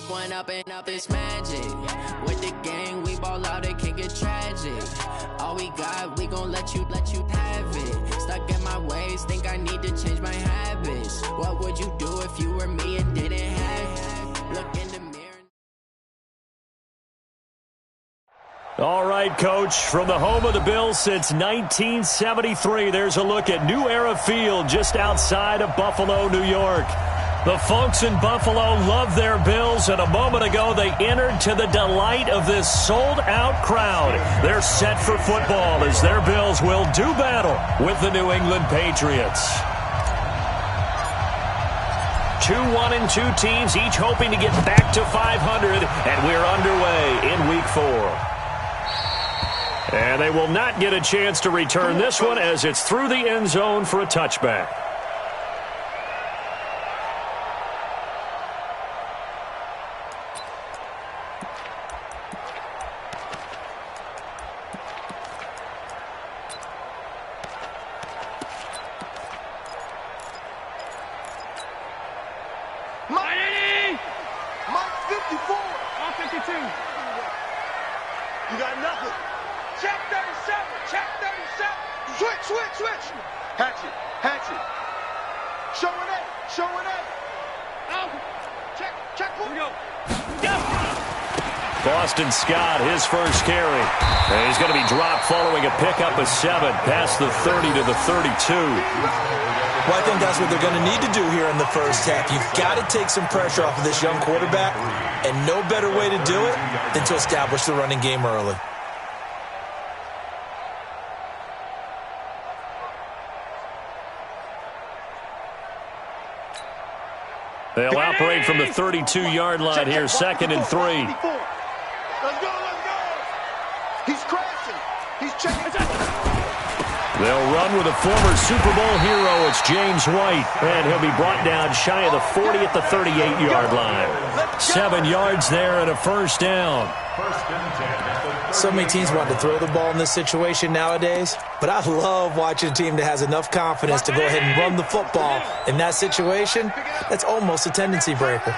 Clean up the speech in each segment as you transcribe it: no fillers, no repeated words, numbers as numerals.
One up and up is magic. With the gang, we ball out, it can get tragic. All we got, we gon' let you have it. Stuck in my ways, think I need to change my habits. What would you do if you were me and didn't have it? Look in the mirror. All right, Coach, from the home of the Bills since 1973, there's a look at New Era Field just outside of Buffalo, New York. The folks in Buffalo love their Bills, and a moment ago they entered to the delight of this sold-out crowd. They're set for football as their Bills will do battle with the New England Patriots. 2-1-2 teams, each hoping to get back to 500, and we're underway in Week 4. And they will not get a chance to return this one as it's through the end zone for a touchback. Scott, his first carry. And he's going to be dropped following a pickup of 7 past the 30 to the 32. Well, I think that's what they're going to need to do here in the first half. You've got to take some pressure off of this young quarterback, and no better way to do it than to establish the running game early. They'll operate from the 32-yard line here, 2nd and 3. Let's go, let's go. He's crashing. He's checking. They'll run with a former Super Bowl hero. It's James White, and he'll be brought down shy of the 40 at the 38-yard line. 7 yards there and a first down. So many teams want to throw the ball in this situation nowadays, but I love watching a team that has enough confidence to go ahead and run the football. In that situation, that's almost a tendency breaker.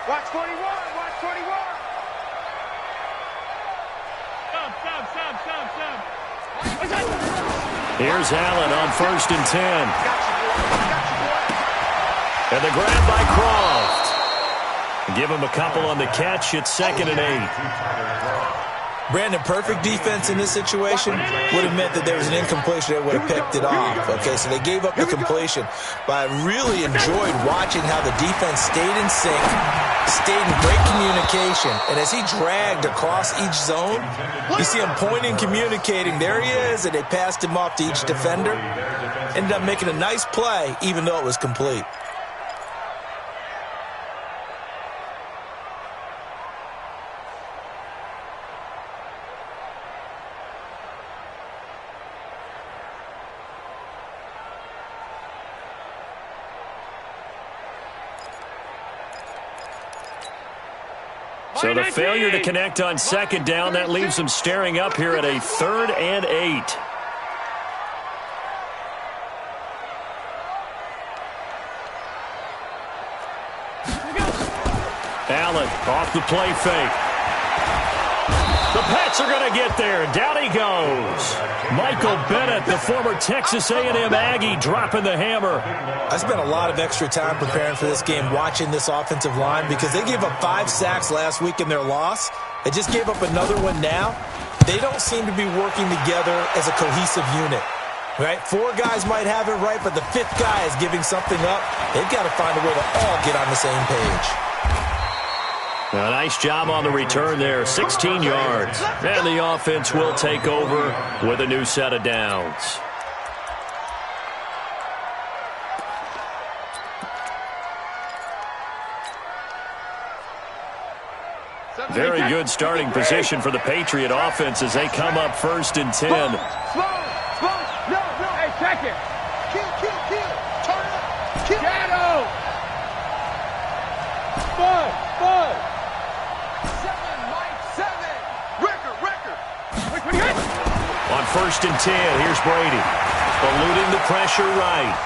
Watch 41, watch 41. Stop. Here's Allen on 1st and 10. And the grab by Croft. Give him a couple on the catch. It's 2nd and 8. Brandon, perfect defense in this situation would have meant that there was an incompletion that would have picked it off. Okay, so they gave up the completion. But I really enjoyed watching how the defense stayed in sync, stayed in great communication. And as he dragged across each zone, you see him pointing, communicating. There he is, and they passed him off to each defender. Ended up making a nice play, even though it was complete. So the failure to connect on 2nd down, that leaves them staring up here at a 3rd and 8. Allen off the play fake. The Pats are going to get there. Down he goes. Michael Bennett, the former Texas A&M Aggie, dropping the hammer. I spent a lot of extra time preparing for this game, watching this offensive line, because they gave up 5 sacks last week in their loss. They just gave up another one now. They don't seem to be working together as a cohesive unit. Right? 4 guys might have it right, but the 5th guy is giving something up. They've got to find a way to all get on the same page. A nice job on the return there, 16 yards. And the offense will take over with a new set of downs. Very good starting position for the Patriot offense as they come up 1st and 10. Slow. No. Hey, check it. Kill. Turn it. Kill. Shadow. Bud. 7, Mike, 7. Record. On first and 10. Here's Brady. Eluding the pressure right.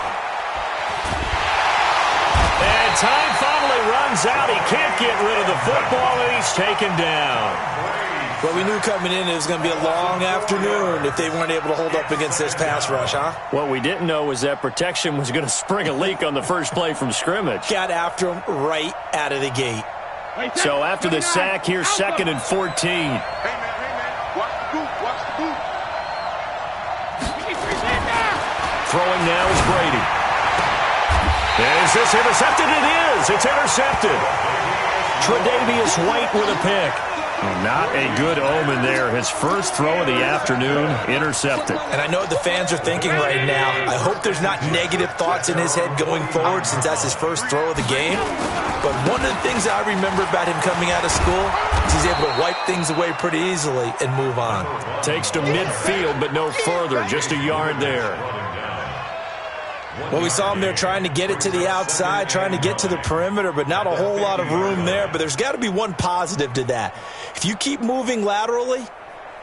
And time finally runs out. He can't get rid of the football, and he's taken down. Well, we knew coming in it was going to be a long afternoon if they weren't able to hold up against this pass rush, huh? What we didn't know was that protection was going to spring a leak on the first play from scrimmage. Got after him right out of the gate. So after the sack, here's 2nd and 14. Hey, man. Watch the boot. Throwing now is Brady. Is this intercepted? It is. It's intercepted. Tre'Davious White with a pick. Not a good omen there. His first throw of the afternoon, intercepted. And I know what the fans are thinking right now. I hope there's not negative thoughts in his head going forward since that's his first throw of the game. But one of the things I remember about him coming out of school is he's able to wipe things away pretty easily and move on. Takes to midfield, but no further. Just a yard there. Well, we saw him there trying to get it to the outside, trying to get to the perimeter, but not a whole lot of room there. But there's got to be one positive to that. If you keep moving laterally,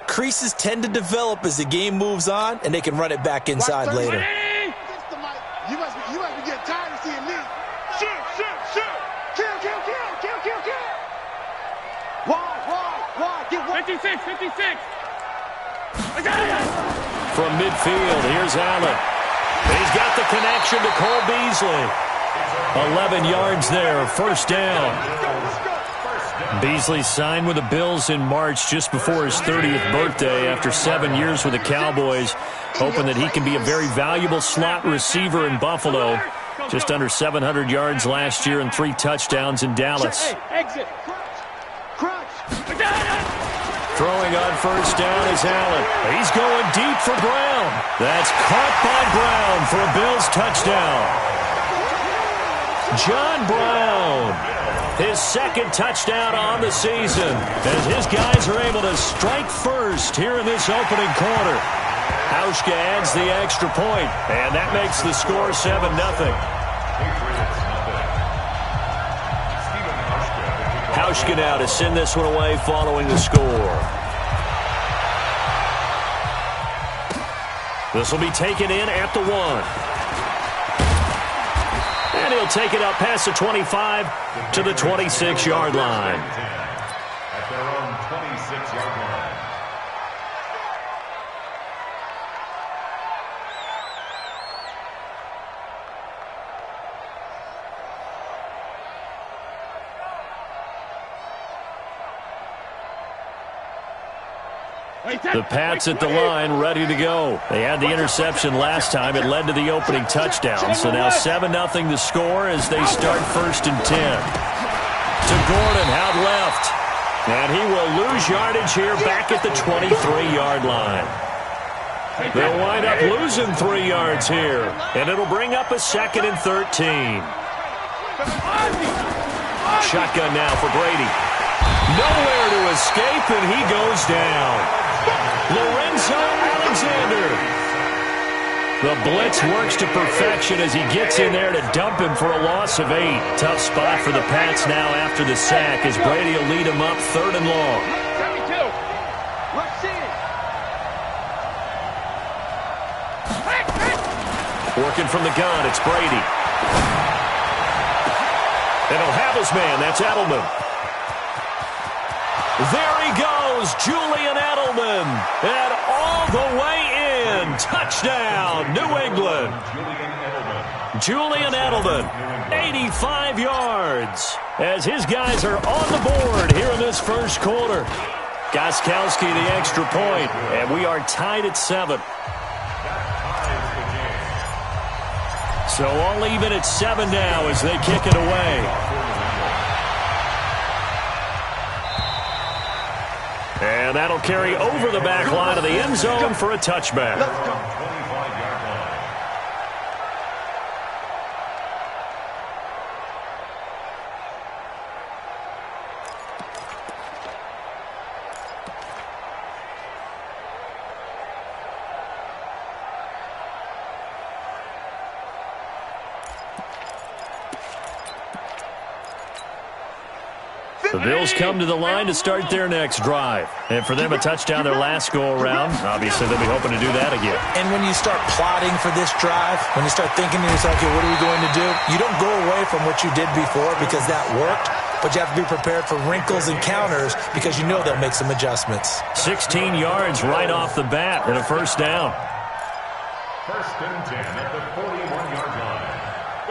creases tend to develop as the game moves on, and they can run it back inside later. You must be getting tired of seeing me. Shoot. Kill. Wide. Get 56. I got it. From midfield, here's Allen. He's got the connection to Cole Beasley. 11 yards there, first down. Beasley signed with the Bills in March just before his 30th birthday after 7 years with the Cowboys, hoping that he can be a very valuable slot receiver in Buffalo. Just under 700 yards last year and 3 touchdowns in Dallas. Exit. Crunch. Throwing on first down is Allen. He's going deep for Brown. That's caught by Brown for a Bills touchdown. John Brown, his 2nd touchdown on the season, as his guys are able to strike first here in this opening quarter. Hauschka adds the extra point, and that makes the score 7-0. Hauschka now to send this one away following the score. This will be taken in at the 1. And he'll take it up past the 25 to the 26-yard line. At their own 26-yard line. The Pats at the line, ready to go. They had the interception last time. It led to the opening touchdown. So now 7-0 the score as they start first and 10. To Gordon, out left. And he will lose yardage here back at the 23-yard line. They'll wind up losing 3 yards here. And it'll bring up a 2nd and 13. Shotgun now for Brady. Nowhere to escape, and he goes down. Lorenzo Alexander. The blitz works to perfection as he gets in there to dump him for a loss of 8. Tough spot for the Pats now after the sack as Brady will lead him up 3rd and long. 72. Working from the gun, it's Brady. And he'll have his man, that's Edelman. There he goes, Julian Edelman. And all the way in. Touchdown, New England. Julian Edelman, 85 yards. As his guys are on the board here in this first quarter. Gostkowski the extra point, and we are tied at 7. So all even at 7 now as they kick it away. And that'll carry over the back line of the end zone for a touchback. The Bills come to the line to start their next drive. And for them, a touchdown their last go-around. Obviously, they'll be hoping to do that again. And when you start plotting for this drive, when you start thinking to yourself, okay, what are we going to do? You don't go away from what you did before because that worked, but you have to be prepared for wrinkles and counters because you know they'll make some adjustments. 16 yards right off the bat and a first down. First and 10 at the 41-yard line.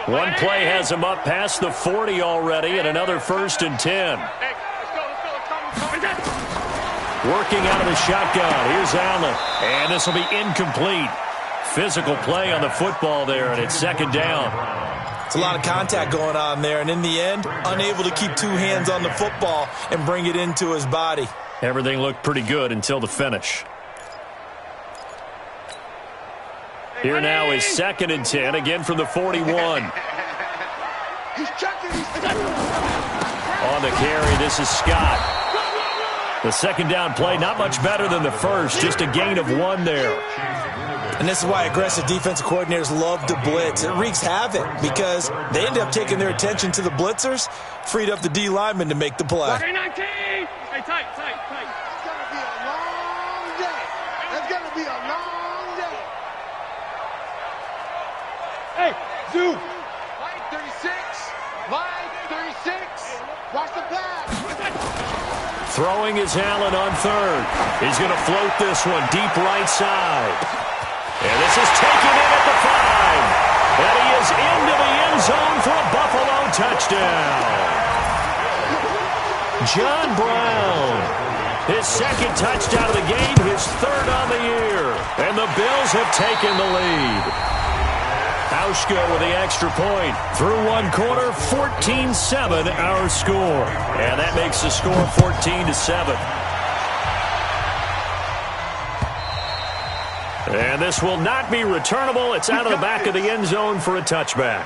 One play has him up past the 40 already, and another first and 10. Working out of the shotgun. Here's Allen. And this will be incomplete. Physical play on the football there, and it's second down. It's a lot of contact going on there, and in the end, unable to keep two hands on the football and bring it into his body. Everything looked pretty good until the finish. Here now is second and 10, again from the 41. On the carry, this is Scott. The second down play, not much better than the first, just a gain of 1 there. And this is why aggressive defensive coordinators love to blitz. It wreaks havoc because they end up taking their attention to the blitzers, freed up the D lineman to make the play. Hey, tight. It's going to be a long day. It's going to be a long day. Hey, Zoo. Line 36. Line 36. Watch the pass. Throwing is Allen on third. He's going to float this one deep right side. And this is taken in at the 5. And he is into the end zone for a Buffalo touchdown. John Brown. His second touchdown of the game, his third on the year. And the Bills have taken the lead. Hauschka with the extra point. Through one quarter, 14-7 our score. And that makes the score 14-7. And this will not be returnable. It's out of the back of the end zone for a touchback.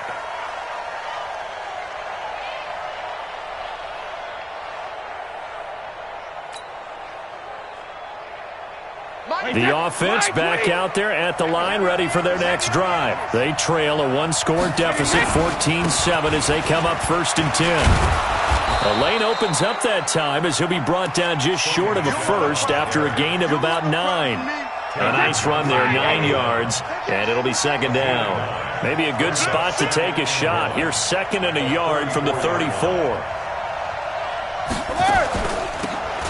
The offense back out there at the line, ready for their next drive. They trail a one-score deficit, 14-7, as they come up first and 10. The lane opens up that time as he'll be brought down just short of a first after a gain of about 9. A nice run there, 9 yards, and it'll be second down. Maybe a good spot to take a shot. Here's second and a yard from the 34.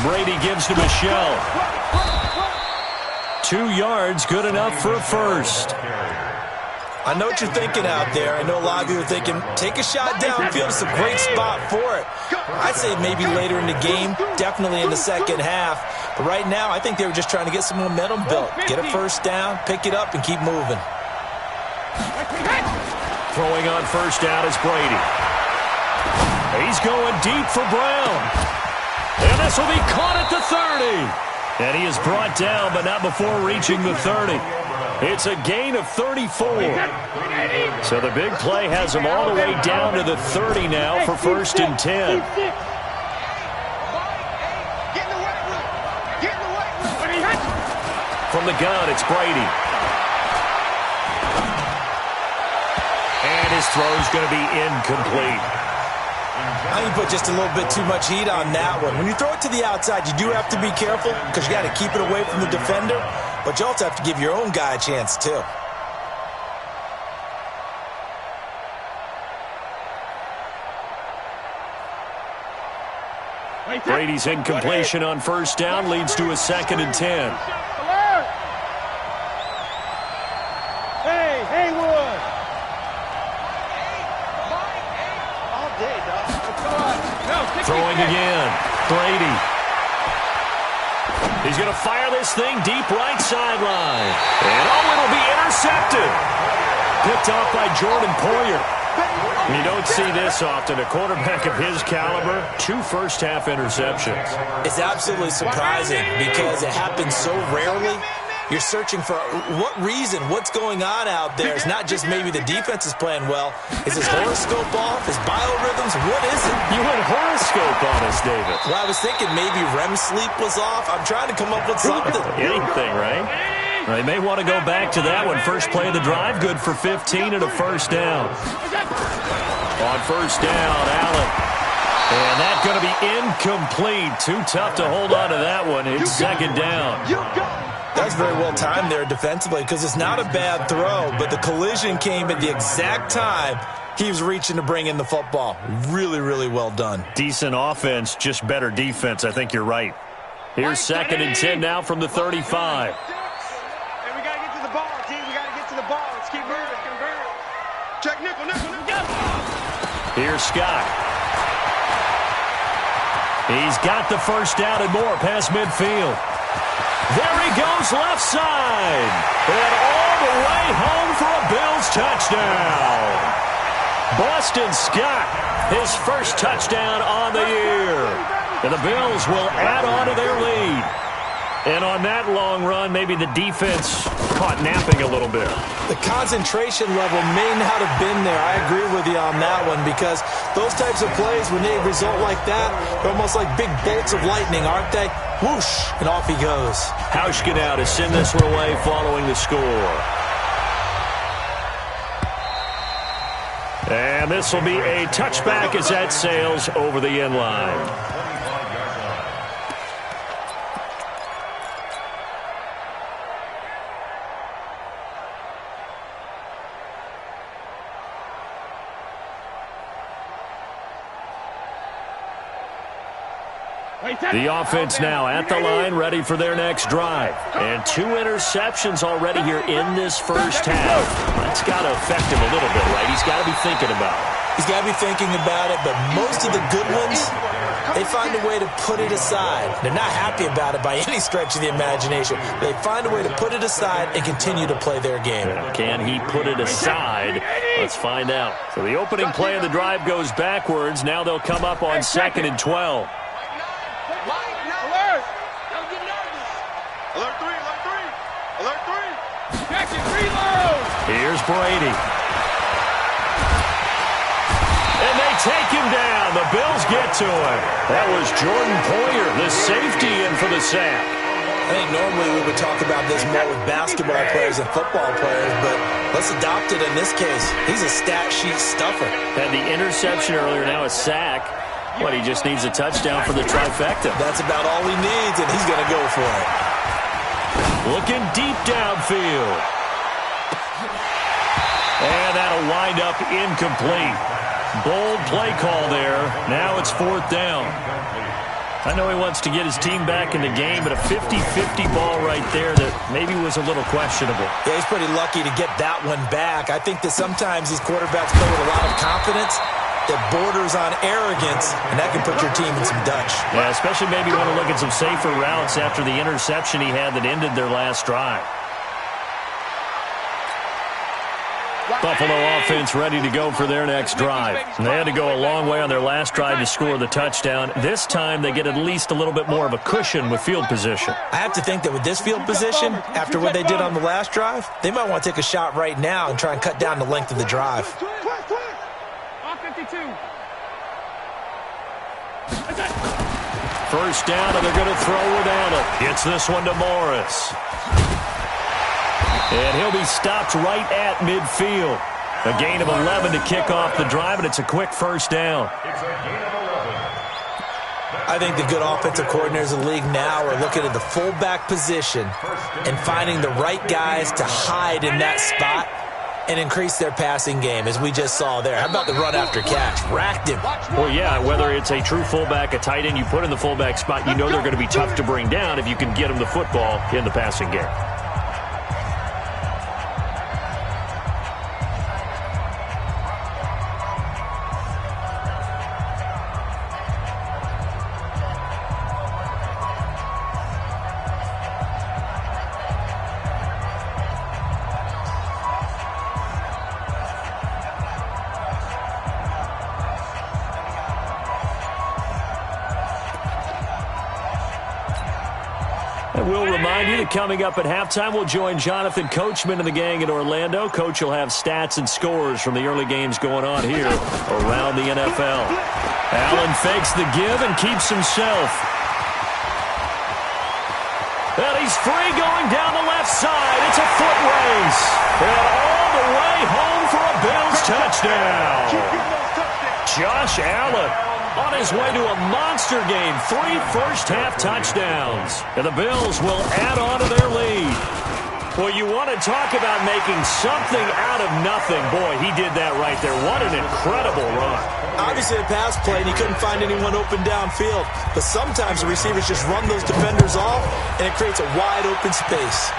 Brady gives to Michelle. 2 yards, good enough for a first. I know what you're thinking out there. I know a lot of you are thinking, take a shot downfield. It's a great spot for it. I'd say maybe later in the game, definitely in the second half. But right now, I think they were just trying to get some momentum built. Get a first down, pick it up, and keep moving. Throwing on first down is Brady. He's going deep for Brown. And this will be caught at the 30. And he is brought down, but not before reaching the 30. It's a gain of 34. So the big play has him all the way down to the 30 now for first and 10. From the gun, it's Brady. And his throw's going to be incomplete. I think you put just a little bit too much heat on that one. When you throw it to the outside, you do have to be careful because you got to keep it away from the defender, but you also have to give your own guy a chance too. Brady's incompletion on first down leads to a second and 10. Hey, Haywood. All day, dog. Throwing again. Brady. He's going to fire this thing deep right sideline. And it'll be intercepted. Picked off by Jordan Poyer. You don't see this often. A quarterback of his caliber, 2 first-half interceptions. It's absolutely surprising because it happens so rarely. You're searching for what reason, what's going on out there. It's not just maybe the defense is playing well. Is his horoscope off? His biorhythms? What is it? You went horoscope on us, David. Well, I was thinking maybe REM sleep was off. I'm trying to come up with something. Anything, right? They may want to go back to that one. First play of the drive, good for 15 and a first down. On first down, Allen. And that's going to be Incomplete. Too tough to hold on to that one. It's second down. That's very well timed there defensively because it's not a bad throw, but the collision came at the exact time he was reaching to bring in the football. Really, really well done. Decent offense, just better defense. I think you're right. Here's second and 10 now from the 35. Hey, we got to get to the ball, team. We got to get to the ball. Let's keep moving. Check nickel. Here's Scott. He's got the first down and more past midfield. There he goes left side. And all the way home for a Bills touchdown. Boston Scott, his first touchdown on the year. And the Bills will add on to their lead. And on that long run, maybe the defense caught napping a little bit. The concentration level may not have been there. I agree with you on that one because those types of plays, when they result like that, they're almost like big bolts of lightning, aren't they? Whoosh, and off he goes. Hauschka now to send this one away following the score. And this will be a touchback as that sails over the end line. The offense now at the line, ready for their next drive. And 2 interceptions already here in this first half. That's got to affect him a little bit, right? He's got to be thinking about it. He's got to be thinking about it, but most of the good ones, they find a way to put it aside. They're not happy about it by any stretch of the imagination. They find a way to put it aside and continue to play their game. Can he put it aside? Let's find out. So the opening play of the drive goes backwards. Now they'll come up on 2nd and 12. Here's Brady. And they take him down. The Bills get to him. That was Jordan Poyer, the safety, in for the sack. I think normally we would talk about this more with basketball players and football players, but let's adopt it in this case. He's a stat sheet stuffer. Had the interception earlier, now a sack. What, he just needs a touchdown for the trifecta. That's about all he needs, and he's going to go for it. Looking deep downfield. And that'll wind up incomplete. Bold play call there. Now it's 4th down. I know he wants to get his team back in the game, but a 50-50 ball right there that maybe was a little questionable. Yeah, he's pretty lucky to get that one back. I think that sometimes these quarterbacks play with a lot of confidence that borders on arrogance, and that can put your team in some Dutch. Yeah, especially maybe want to look at some safer routes after the interception he had that ended their last drive. Buffalo offense ready to go for their next drive. And they had to go a long way on their last drive to score the touchdown. This time they get at least a little bit more of a cushion with field position. I have to think that with this field position, after what they did on the last drive, they might want to take a shot right now and try and cut down the length of the drive. First down, and they're going to throw without it. Gets this one to Morris. And he'll be stopped right at midfield. A gain of 11 to kick off the drive, and it's a quick first down. I think the good offensive coordinators in the league now are looking at the fullback position and finding the right guys to hide in that spot and increase their passing game, as we just saw there. How about the run after catch? Racked him. Well, yeah, whether it's a true fullback, a tight end you put in the fullback spot, you know they're going to be tough to bring down if you can get them the football in the passing game. We'll remind you that coming up at halftime, we'll join Jonathan Coachman and the gang in Orlando. Coach will have stats and scores from the early games going on here around the NFL. Allen fakes the give and keeps himself. And he's free going down the left side. It's a foot race. And all the way home for a Bills touchdown. Josh Allen on a his way to a monster game. 3 first-half touchdowns. And the Bills will add on to their lead. Well, you want to talk about making something out of nothing. Boy, he did that right there. What an incredible run. Obviously a pass play, and he couldn't find anyone open downfield. But sometimes the receivers just run those defenders off, and it creates a wide-open space.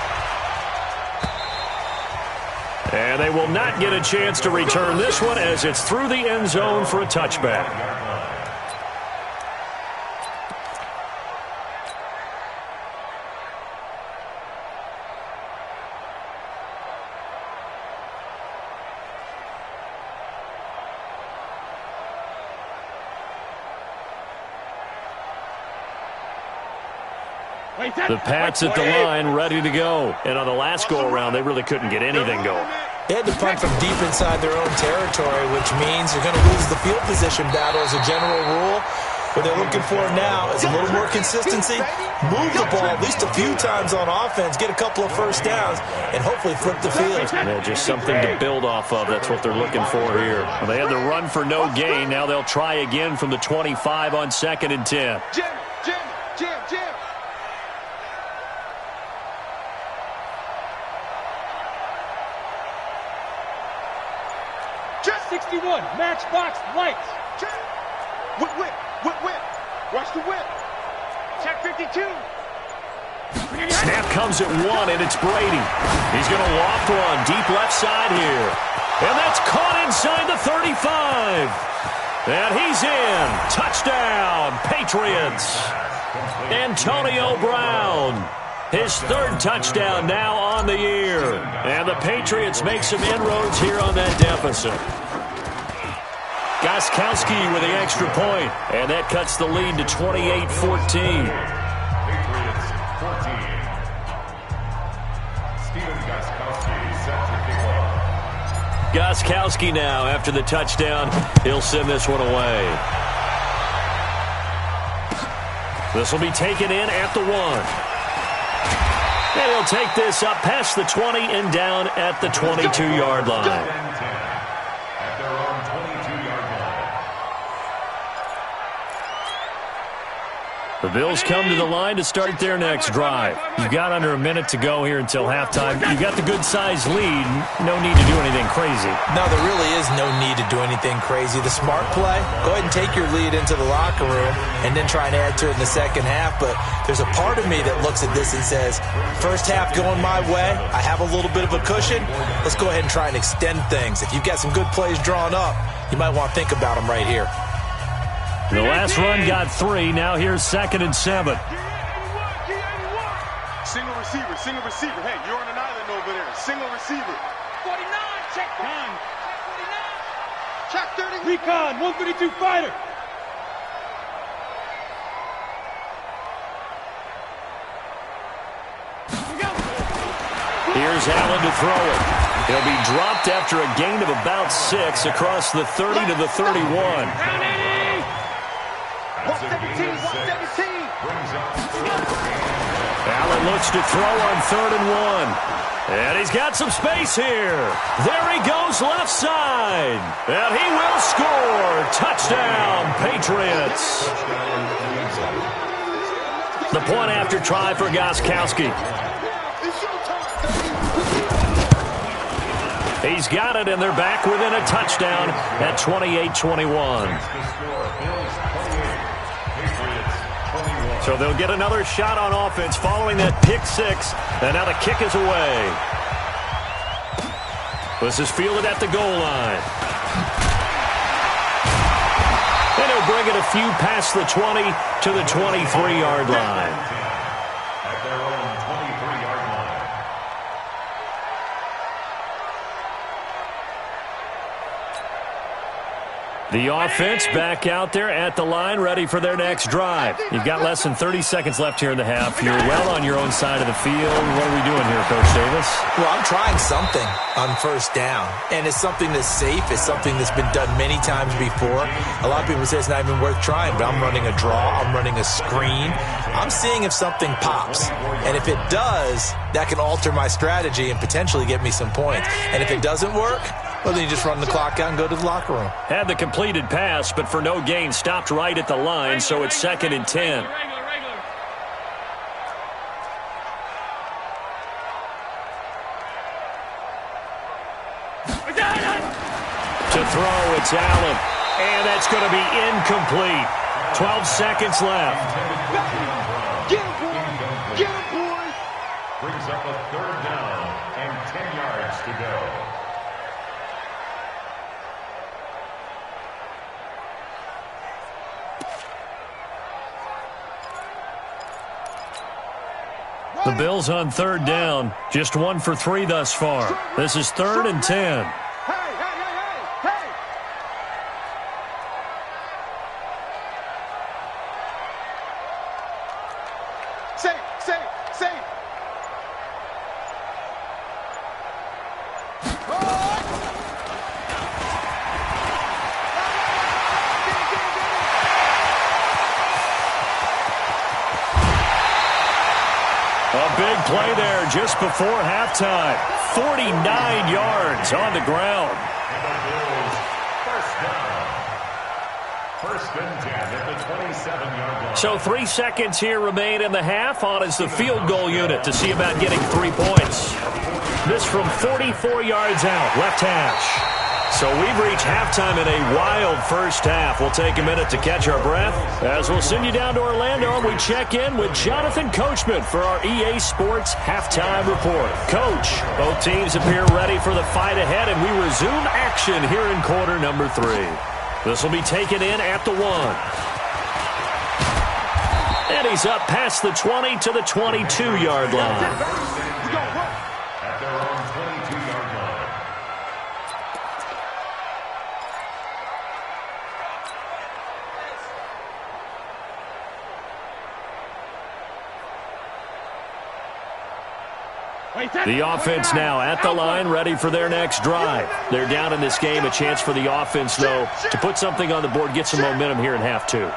And they will not get a chance to return this one as it's through the end zone for a touchback. The Pats at the line, ready to go. And on the last go-around, they really couldn't get anything going. They had to punt from deep inside their own territory, which means they're going to lose the field position battle as a general rule. What they're looking for now is a little more consistency, move the ball at least a few times on offense, get a couple of first downs, and hopefully flip the field. Yeah, just something to build off of. That's what they're looking for here. Well, they had the run for no gain. Now they'll try again from the 25 on 2nd and 10. Jim. 61, matchbox lights. Whip. Watch the whip. Check 52. Snap comes at 1, and it's Brady. He's going to loft one deep left side here. And that's caught inside the 35. And he's in. Touchdown, Patriots. Antonio Brown. His 3rd touchdown now on the year. And the Patriots make some inroads here on that deficit. Gostkowski with the extra point, and that cuts the lead to 28-14. Patriots 14. Steven Gostkowski set to kick off. Gostkowski now, after the touchdown, he'll send this one away. This will be taken in at the 1. And he'll take this up past the 20 and down at the 22-yard line. The Bills come to the line to start their next drive. You've got under a minute to go here until halftime. You've got the good-sized lead. No need to do anything crazy. No, there really is no need to do anything crazy. The smart play, go ahead and take your lead into the locker room and then try and add to it in the second half. But there's a part of me that looks at this and says, first half going my way, I have a little bit of a cushion. Let's go ahead and try and extend things. If you've got some good plays drawn up, you might want to think about them right here. The last run got 3. Now here's 2nd and 7. Single receiver. Hey, you're on an island over there. Single receiver. 49, check 9. Check 30. Recon, 132 fighter. Here's Allen to throw it. He'll be dropped after a gain of about 6 across the 30 to the 31. 117. Allen looks to throw on 3rd and 1. And he's got some space here. There he goes left side. And he will score. Touchdown, Patriots. The point after try for Gostkowski. He's got it, and they're back within a touchdown at 28-21. So they'll get another shot on offense following that pick 6, and now the kick is away. This is fielded at the goal line. And he'll bring it a few past the 20 to the 23-yard line. At their own 23-yard line. The offense back out there at the line, ready for their next drive. You've got less than 30 seconds left here in the half. You're well on your own side of the field. What are we doing here, Coach Davis? Well, I'm trying something on first down, and it's something that's safe. It's something that's been done many times before. A lot of people say it's not even worth trying, but I'm running a draw. I'm running a screen. I'm seeing if something pops, and if it does, that can alter my strategy and potentially get me some points. And if it doesn't work, Well, then you just run the clock out and go to the locker room. Had the completed pass, but for no gain, stopped right at the line, so it's 2nd and 10. To throw, it's Allen. And that's going to be incomplete. 12 seconds left. Get him, boy! Get him, boy! Brings up a 3rd down and 10 yards to go. The Bills on 3rd down. Just 1 for 3 thus far. This is 3rd and 10. Hey, hey, hey, hey, hey! Say. A big play there just before halftime. 49 yards on the ground. And the Bills, 1st down. 1st and 10 at the 27-yard line. So 3 seconds here remain in the half. On is the field goal unit to see about getting 3 points. This from 44 yards out, left hash. So we've reached halftime in a wild first half. We'll take a minute to catch our breath as we'll send you down to Orlando and we check in with Jonathan Coachman for our EA Sports Halftime Report. Coach, both teams appear ready for the fight ahead, and we resume action here in quarter number 3. This will be taken in at the 1. And he's up past the 20 to the 22-yard line. At their own 22-yard line. The offense now at the line, ready for their next drive. They're down in this game. A chance for the offense, though, to put something on the board, get some momentum here in half 2.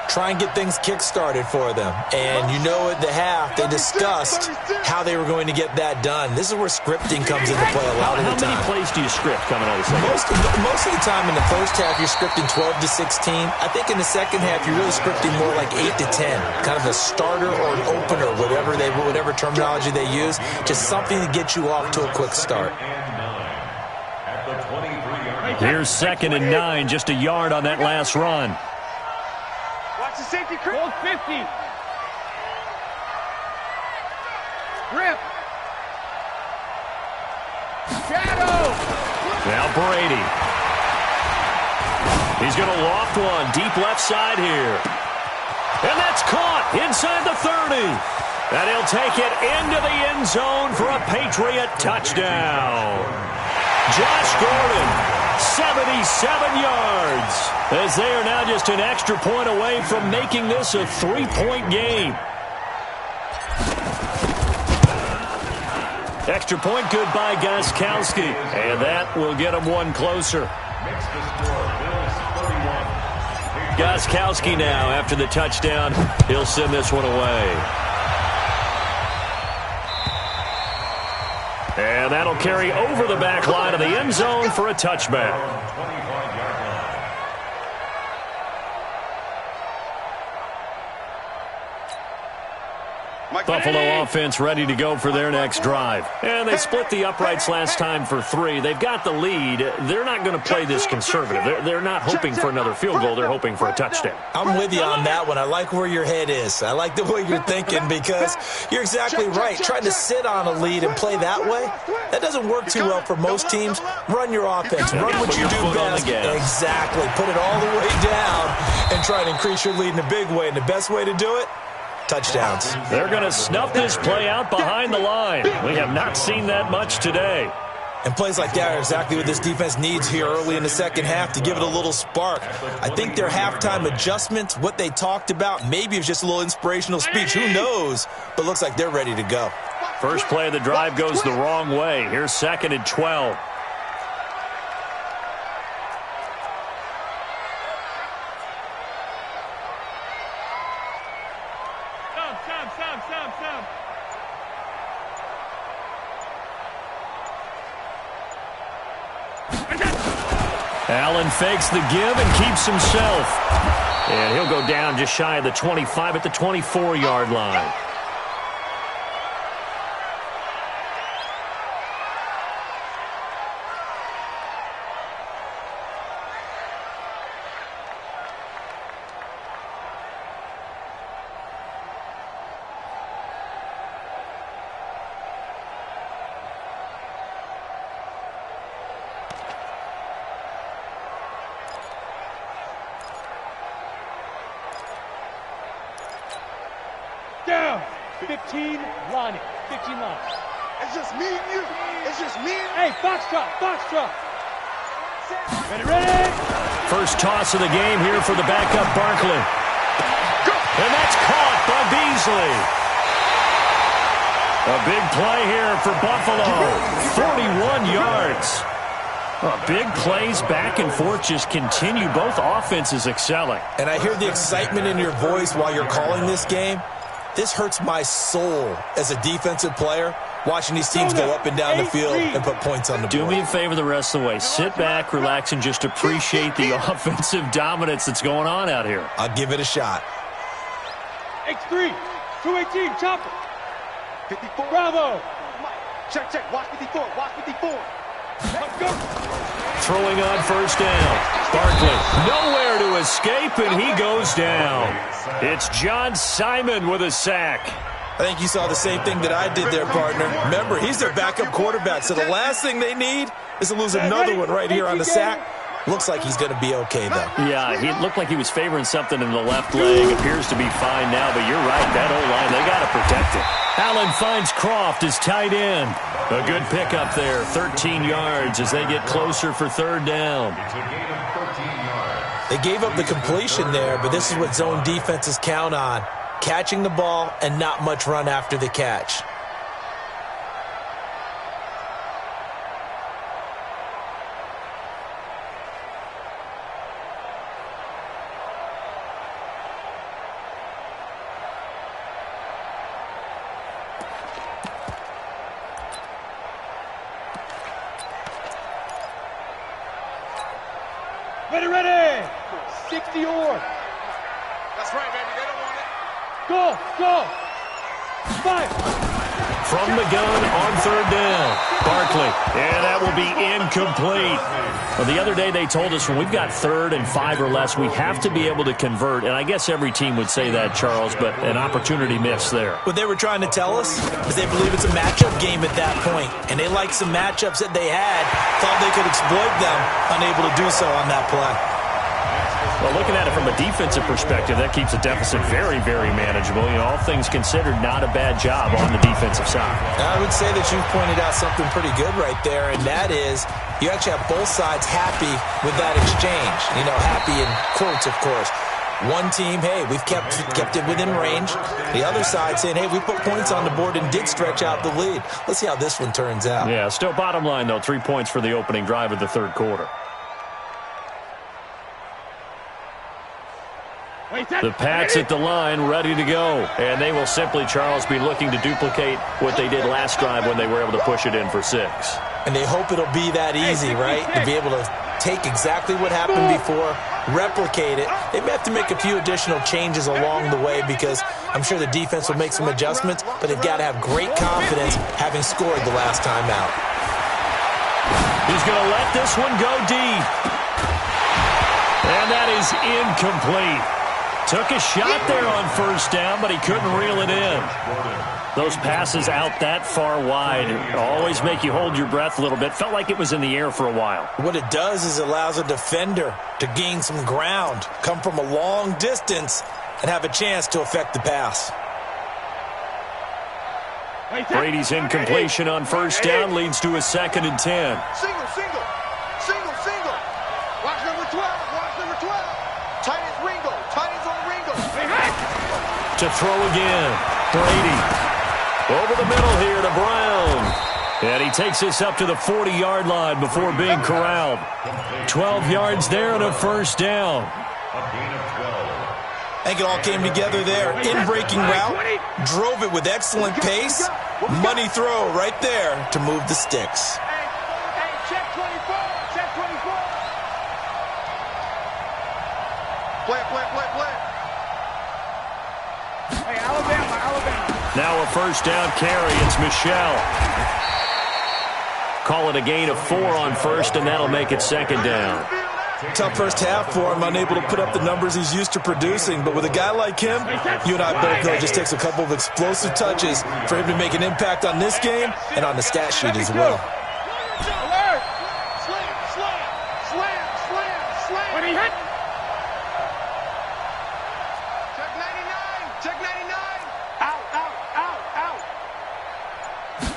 Try and get things kick-started for them. And you know at the half, they discussed how they were going to get that done. This is where scripting comes into play a lot of the time. How many plays do you script coming out of the second? Most of the time in the first half, you're scripting 12 to 16. I think in the second half, you're really scripting more like 8 to 10. Kind of a starter or an opener, whatever terminology they use. Just something to get you off to a quick start. Here's 2nd and 9, just a yard on that last run. Watch the safety. Hold 50. Rip. Shadow. Now Brady. He's going to loft one deep left side here. And that's caught inside the 30. And he'll take it into the end zone for a Patriot touchdown. Josh Gordon, 77 yards, as they are now just an extra point away from making this a 3-point game. Extra point good by Gostkowski, and that will get him one closer. Makes the score, Bills 31. Gostkowski now, after the touchdown, he'll send this one away. And that'll carry over the back line of the end zone for a touchback. 25-yard line. Buffalo offense ready to go for their next drive. And they split the uprights last time for 3. They've got the lead. They're not going to play this conservative. They're not hoping for another field goal. They're hoping for a touchdown. I'm with you on that one. I like where your head is. I like the way you're thinking because you're exactly right. Trying to sit on a lead and play that way, that doesn't work too well for most teams. Run your offense. Run what you do best. Exactly. Put it all the way down and try and increase your lead in a big way. And the best way to do it, touchdowns. They're going to snuff this play out behind the line. We have not seen that much today. And plays like that are exactly what this defense needs here early in the second half to give it a little spark. I think their halftime adjustments, what they talked about, maybe it was just a little inspirational speech. Who knows? But looks like they're ready to go. First play of the drive goes the wrong way. Here's 2nd and 12. Allen fakes the give and keeps himself. And he'll go down just shy of the 25 at the 24-yard line. Down. 15 line. 15 line. It's just me and you. It's just me and Hey, box drop. Box drop. Ready, ready. First toss of the game here for the backup Barkley. And that's caught by Beasley. A big play here for Buffalo. 41 yards. Big plays back and forth just continue. Both offenses excelling. And I hear the excitement in your voice while you're calling this game. This hurts my soul as a defensive player, watching these teams go up and down the field and put points on the board. Do me a favor the rest of the way. Sit back, relax, and just appreciate the offensive dominance that's going on out here. I'll give it a shot. X3, 218, chopper. 54. Bravo. Check, check. Watch 54. Watch 54. Let's go. Throwing on first down. Barkley nowhere to escape, and he goes down. It's John Simon with a sack. I think you saw the same thing that I did there, partner. Remember, he's their backup quarterback, so the last thing they need is to lose another one right here on the sack. Looks like he's going to be okay, though. Yeah, he looked like he was favoring something in the left leg. Appears to be fine now, but you're right. That O-line, they got to protect it. Allen finds Croft as tight end. A good pickup there, 13 yards as they get closer for third down. They gave up the completion there, but this is what zone defenses count on. Catching the ball and not much run after the catch. Ready, ready. 60 or. That's right, baby. They don't want it. Go, go. 5. From the gun on third down. Barkley. And that will be incomplete. Well, the other day they told us when we've got 3rd and 5 or less, we have to be able to convert. And I guess every team would say that, Charles, but an opportunity miss there. What they were trying to tell us is they believe it's a matchup game at that point. And they liked some matchups that they had, thought they could exploit them, unable to do so on that play. Well, looking at it from a defensive perspective, that keeps the deficit very, very manageable. You know, all things considered, not a bad job on the defensive side. I would say that you've pointed out something pretty good right there, and that is you actually have both sides happy with that exchange. You know, happy in quotes, of course. One team, hey, we've kept it within range. The other side saying, hey, we put points on the board and did stretch out the lead. Let's see how this one turns out. Yeah, still bottom line, though, 3 points for the opening drive of the third quarter. The Pats at the line, ready to go. And they will simply, Charles, be looking to duplicate what they did last drive when they were able to push it in for 6. And they hope it'll be that easy, right? To be able to take exactly what happened before, replicate it. They may have to make a few additional changes along the way because I'm sure the defense will make some adjustments, but they've got to have great confidence having scored the last time out. He's going to let this one go deep. And that is incomplete. Took a shot there on first down, but he couldn't reel it in. Those passes out that far wide always make you hold your breath a little bit. Felt like it was in the air for a while. What it does is it allows a defender to gain some ground, come from a long distance, and have a chance to affect the pass. Brady's incompletion on first down leads to a 2nd and 10. Single, single. Single, single. Watch number 12. Watch number 12. Tight as Ringo. Tight as on Ringo. To throw again. Brady. Over the middle here to Brown. And he takes this up to the 40-yard line before being corralled. 12 yards there and a first down. I think it all came together there. In-breaking route. Drove it with excellent pace. Money throw right there to move the sticks. Hey, check 24. Check 24. Now a first down carry. It's Michel. Call it a gain of 4 on first, and that'll make it second down. Tough first half for him, unable to put up the numbers he's used to producing. But with a guy like him, you and I both know it just takes a couple of explosive touches for him to make an impact on this game and on the stat sheet as well. When he hit. Check 99. Out.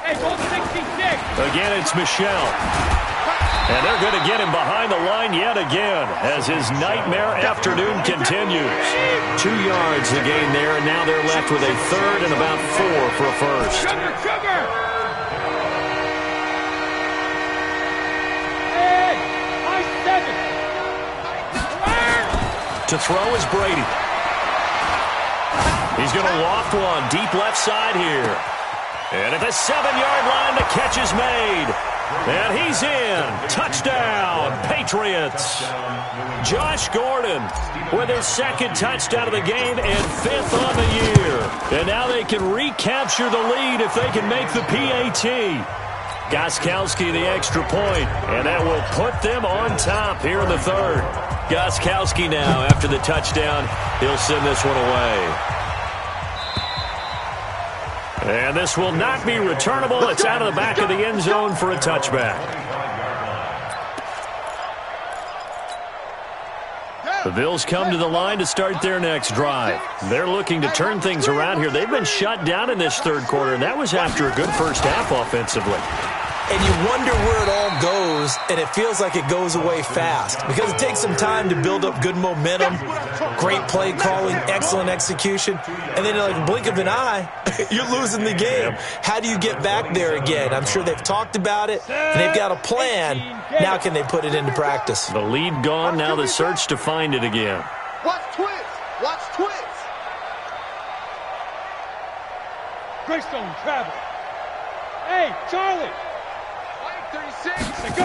Hey, goal 66. Again, it's Michel. And they're going to get him behind the line yet again as his nightmare afternoon continues. 2 yards the gain there, and now they're left with a third and about 4 for a first. Sugar! Hey, high 7. To throw is Brady. He's going to loft one deep left side here. And at the 7-yard line, the catch is made. And he's in. Touchdown, Patriots. Josh Gordon with his second touchdown of the game and 5th on the year. And now they can recapture the lead if they can make the PAT. Gostkowski the extra point, and that will put them on top here in the third. Gostkowski now, after the touchdown, he'll send this one away. And this will not be returnable. It's out of the back of the end zone for a touchback. The Bills come to the line to start their next drive. They're looking to turn things around here. They've been shut down in this third quarter, and that was after a good first half offensively. And you wonder where it all goes, and it feels like it goes away fast because it takes some time to build up good momentum, great play calling, excellent execution, and then like a blink of an eye, you're losing the game. How do you get back there again? I'm sure they've talked about it, and they've got a plan. Now can they put it into practice? The lead gone, now the search to find it again. Watch twins. Greystone travel. Hey, Charlie. 36. Go.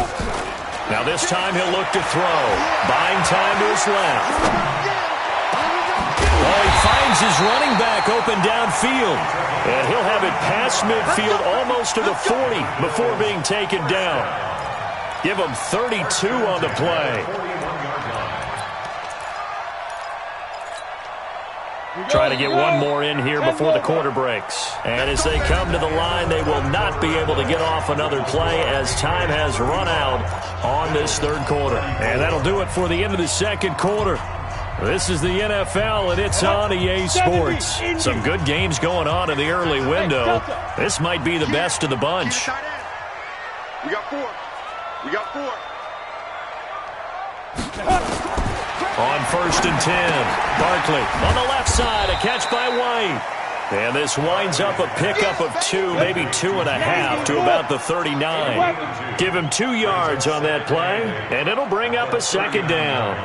Now this time he'll look to throw. Buying time to his left. Oh, he finds his running back open downfield. And he'll have it past midfield almost to the 40 before being taken down. Give him 32 on the play. Try to get one more in here before the quarter breaks. And as they come to the line, they will not be able to get off another play as time has run out on this third quarter. And that'll do it for the end of the second quarter. This is the NFL, and it's on EA Sports. Some good games going on in the early window. This might be the best of the bunch. We got four. On first and 10, Barkley on the left side, a catch by White. And this winds up a pickup of 2, maybe 2.5 to about the 39. Give him 2 yards on that play, and it'll bring up a second down.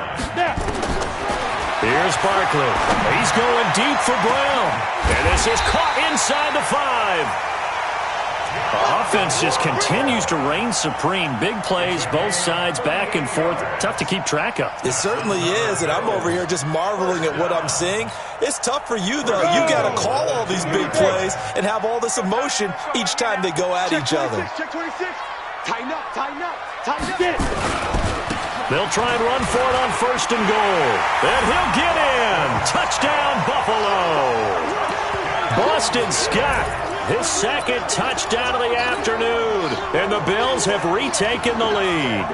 Here's Barkley. He's going deep for Brown. And this is caught inside the 5. Offense just continues to reign supreme. Big plays, both sides, back and forth. Tough to keep track of. It certainly is, and I'm over here just marveling at what I'm seeing. It's tough for you, though. You got to call all these big plays and have all this emotion each time they go at each other. Check 26. Tighten up. They'll try and run for it on first and goal. And he'll get in. Touchdown, Buffalo. Boston Scott, his second touchdown of the afternoon. And the Bills have retaken the lead.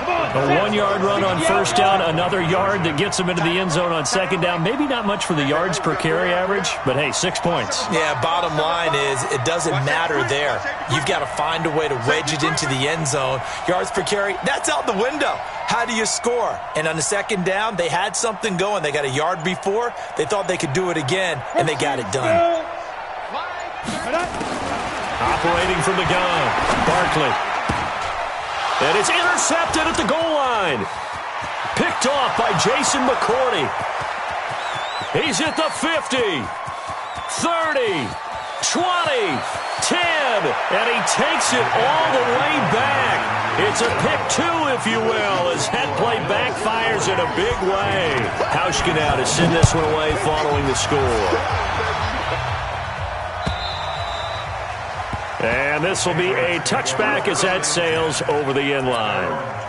A 1-yard run on first down, another yard that gets them into the end zone on second down. Maybe not much for the yards per carry average, but hey, 6 points. Yeah, bottom line is it doesn't matter there. You've got to find a way to wedge it into the end zone. Yards per carry, that's out the window. How do you score? And on the second down, they had something going. They got a yard before. They thought they could do it again, and they got it done. Operating from the gun, Barkley. And it's intercepted at the goal line. Picked off by Jason McCourty. He's at the 50, 30, 20, 10, and he takes it all the way back. It's a pick 2, if you will, as that play backfires in a big way. How Tetushka now to send this one away following the score. And this will be a touchback as that sails over the end line.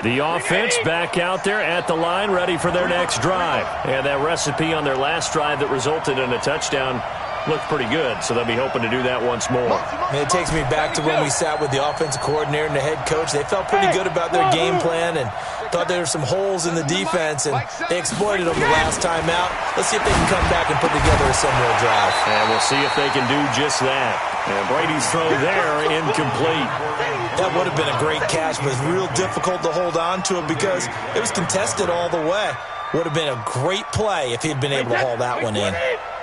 The offense back out there at the line, ready for their next drive. And that recipe on their last drive that resulted in a touchdown looked pretty good, so they'll be hoping to do that once more. And it takes me back to when we sat with the offensive coordinator and the head coach. They felt pretty good about their game plan and thought there were some holes in the defense, and they exploited them the last time out. Let's see if they can come back and put together a similar drive. And we'll see if they can do just that. And Brady's throw there, incomplete. That would have been a great catch, but it's real difficult to hold on to it because it was contested all the way. Would have been a great play if he had been able to haul that one in.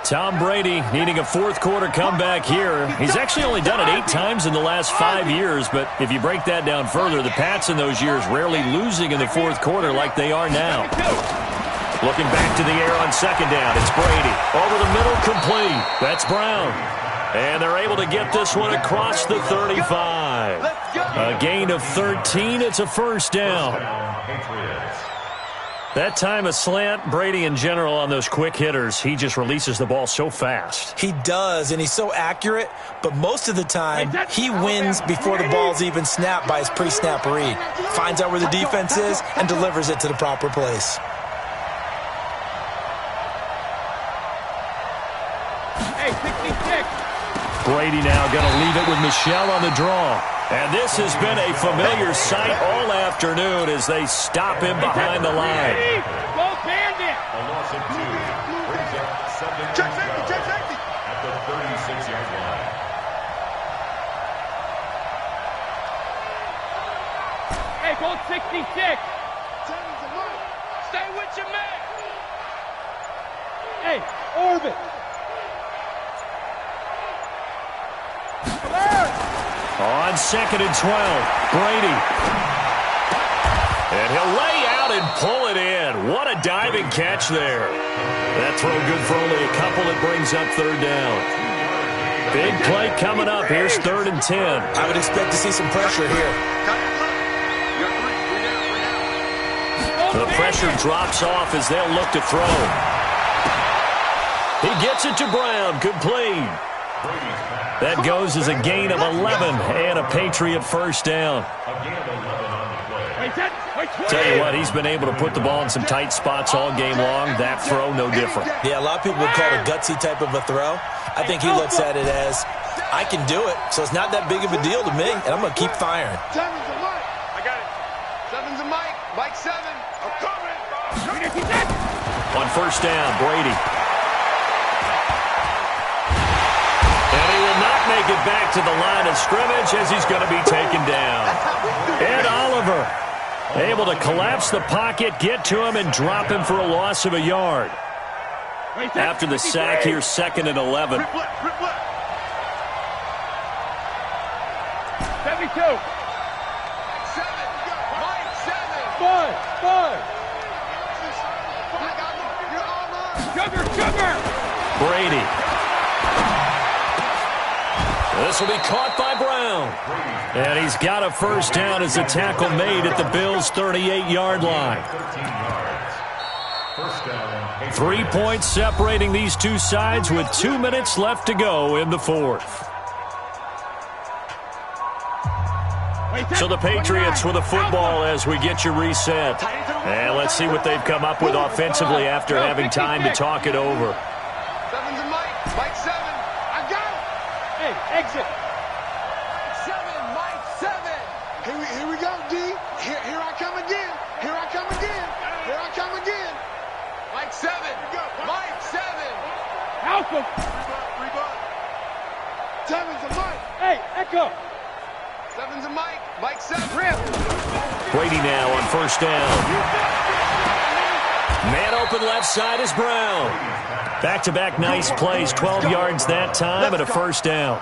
Tom Brady needing a fourth-quarter comeback here. He's actually only done it 8 times in the last 5 years, but if you break that down further, the Pats in those years rarely losing in the fourth quarter like they are now. Looking back to the air on second down, it's Brady. Over the middle, complete. That's Brown. And they're able to get this one across the 35. A gain of 13. It's a first down. That time a slant, Brady in general on those quick hitters, he just releases the ball so fast. He does, and he's so accurate, but most of the time he wins before the ball's even snapped by his pre-snap read. Finds out where the defense is and delivers it to the proper place. Brady now going to leave it with Michel on the draw. And this has been a familiar sight all afternoon as they stop him behind the line. Go Bandit! A loss of 2 brings up 7 Check safety! at the 36-yard line. Hey, go 66! Stay with your man! Hey, orbit! On second and 12, Brady. And he'll lay out and pull it in. What a diving catch there. That throw good for only a couple. It brings up third down. Big play coming up. Here's 3rd and 10. I would expect to see some pressure here. The pressure drops off as they'll look to throw. He gets it to Brown. Complete. That goes as a gain of 11 and a Patriot first down. Tell you what, he's been able to put the ball in some tight spots all game long. That throw, no different. Yeah, a lot of people would call it a gutsy type of a throw. I think he looks at it as, I can do it, so it's not that big of a deal to me, and I'm going to keep firing. Seven's a Mike. I got it. Seven's a Mike. Mike 7. I'm coming. On first down, Brady. And he will not make it back to the line of scrimmage as he's going to be taken down. Ed Oliver able to collapse the pocket, get to him, and drop him for a loss of a yard. After the sack here, 2nd and 11. 72. 7. Mike 7. 5. Sugar. Brady. This will be caught by Brown. And he's got a first down as the tackle made at the Bills' 38-yard line. 3 points separating these two sides with 2 minutes left to go in the fourth. So the Patriots with a football as we get you reset. And let's see what they've come up with offensively after having time to talk it over. 7's a Mike. Mike 7. I got it. Hey, exit. 7. Mike 7. Here we go, D. Here I come again. Here I come again. Mike 7. Mike 7. Alpha. Rebound. 7's a Mike. Hey, echo. 7's a Mike. Mike 7. Rip. Brady now on first down. Man open left side is Brown. Back-to-back nice plays, 12 yards that time and a first down.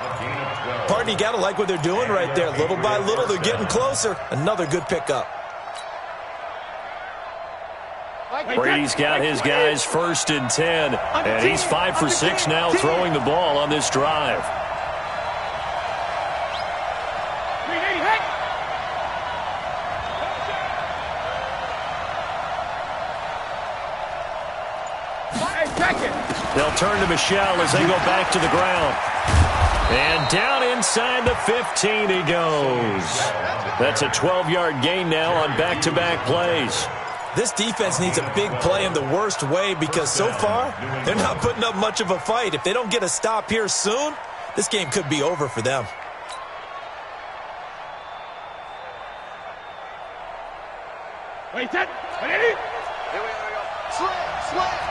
Partner, you got to like what they're doing right there. Little by little, they're getting closer. Another good pickup. Brady's got his guys 1st and 10, and he's 5 for 6 now throwing the ball on this drive. They'll turn to Michel as they go back to the ground. And down inside the 15 he goes. That's a 12-yard gain now on back-to-back plays. This defense needs a big play in the worst way because so far, they're not putting up much of a fight. If they don't get a stop here soon, this game could be over for them. Wait, set. Ready? Here we go. Slam.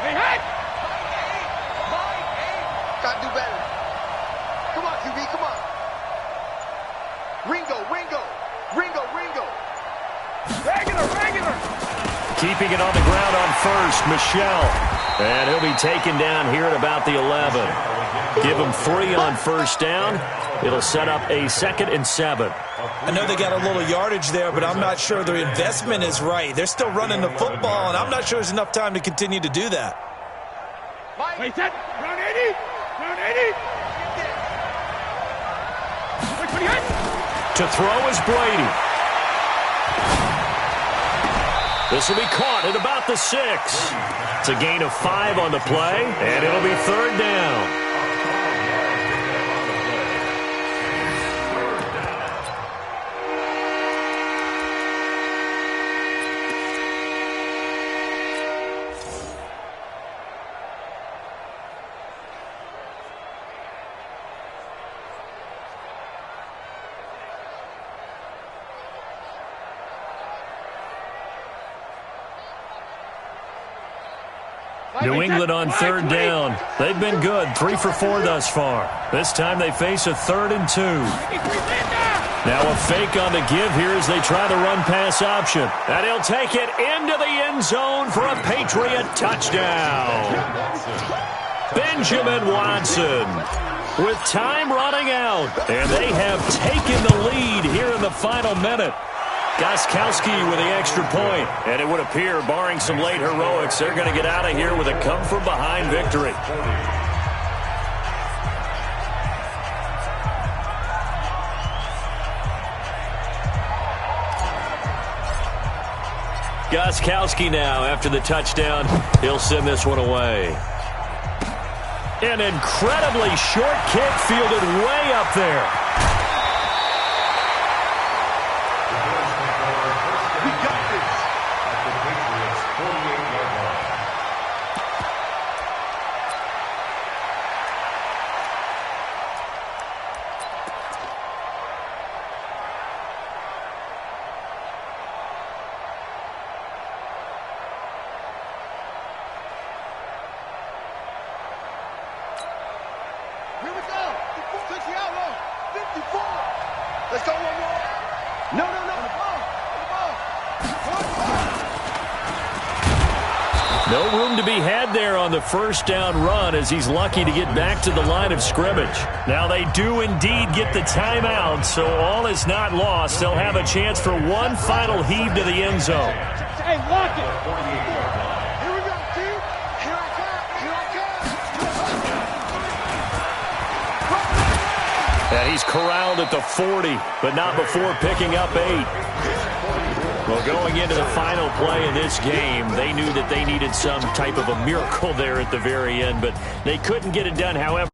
Hey! Gotta do better. Come on, QB, come on. Ringo. Regular. Keeping it on the ground on first, Michel. And he'll be taken down here at about the 11. Give him 3 on first down. It'll set up a 2nd and 7. I know they got a little yardage there, but I'm not sure their investment is right. They're still running the football, and I'm not sure there's enough time to continue to do that. Wait, set. Round 80. To throw is Brady. This will be caught at about the 6. It's a gain of 5 on the play, and it'll be 3rd down. New England on 3rd down. They've been good, 3 for 4 thus far. This time they face a 3rd and 2. Now a fake on the give here as they try the run-pass option. And he'll take it into the end zone for a Patriot touchdown. Benjamin Watson with time running out. And they have taken the lead here in the final minute. Gostkowski with the extra point. And it would appear, barring some late heroics, they're going to get out of here with a come-from-behind victory. Gostkowski now, after the touchdown, he'll send this one away. An incredibly short kick fielded way up there. Here we go. 60 out long. 54. Let's go one more. No. The ball. No room to be had there on the first down run as he's lucky to get back to the line of scrimmage. Now they do indeed get the timeout, so all is not lost. They'll have a chance for one final heave to the end zone. Hey, lock it. Here we go, team. Here I come. And he's corralled at the 40, but not before picking up 8. Well, going into the final play in this game, they knew that they needed some type of a miracle there at the very end, but they couldn't get it done, however.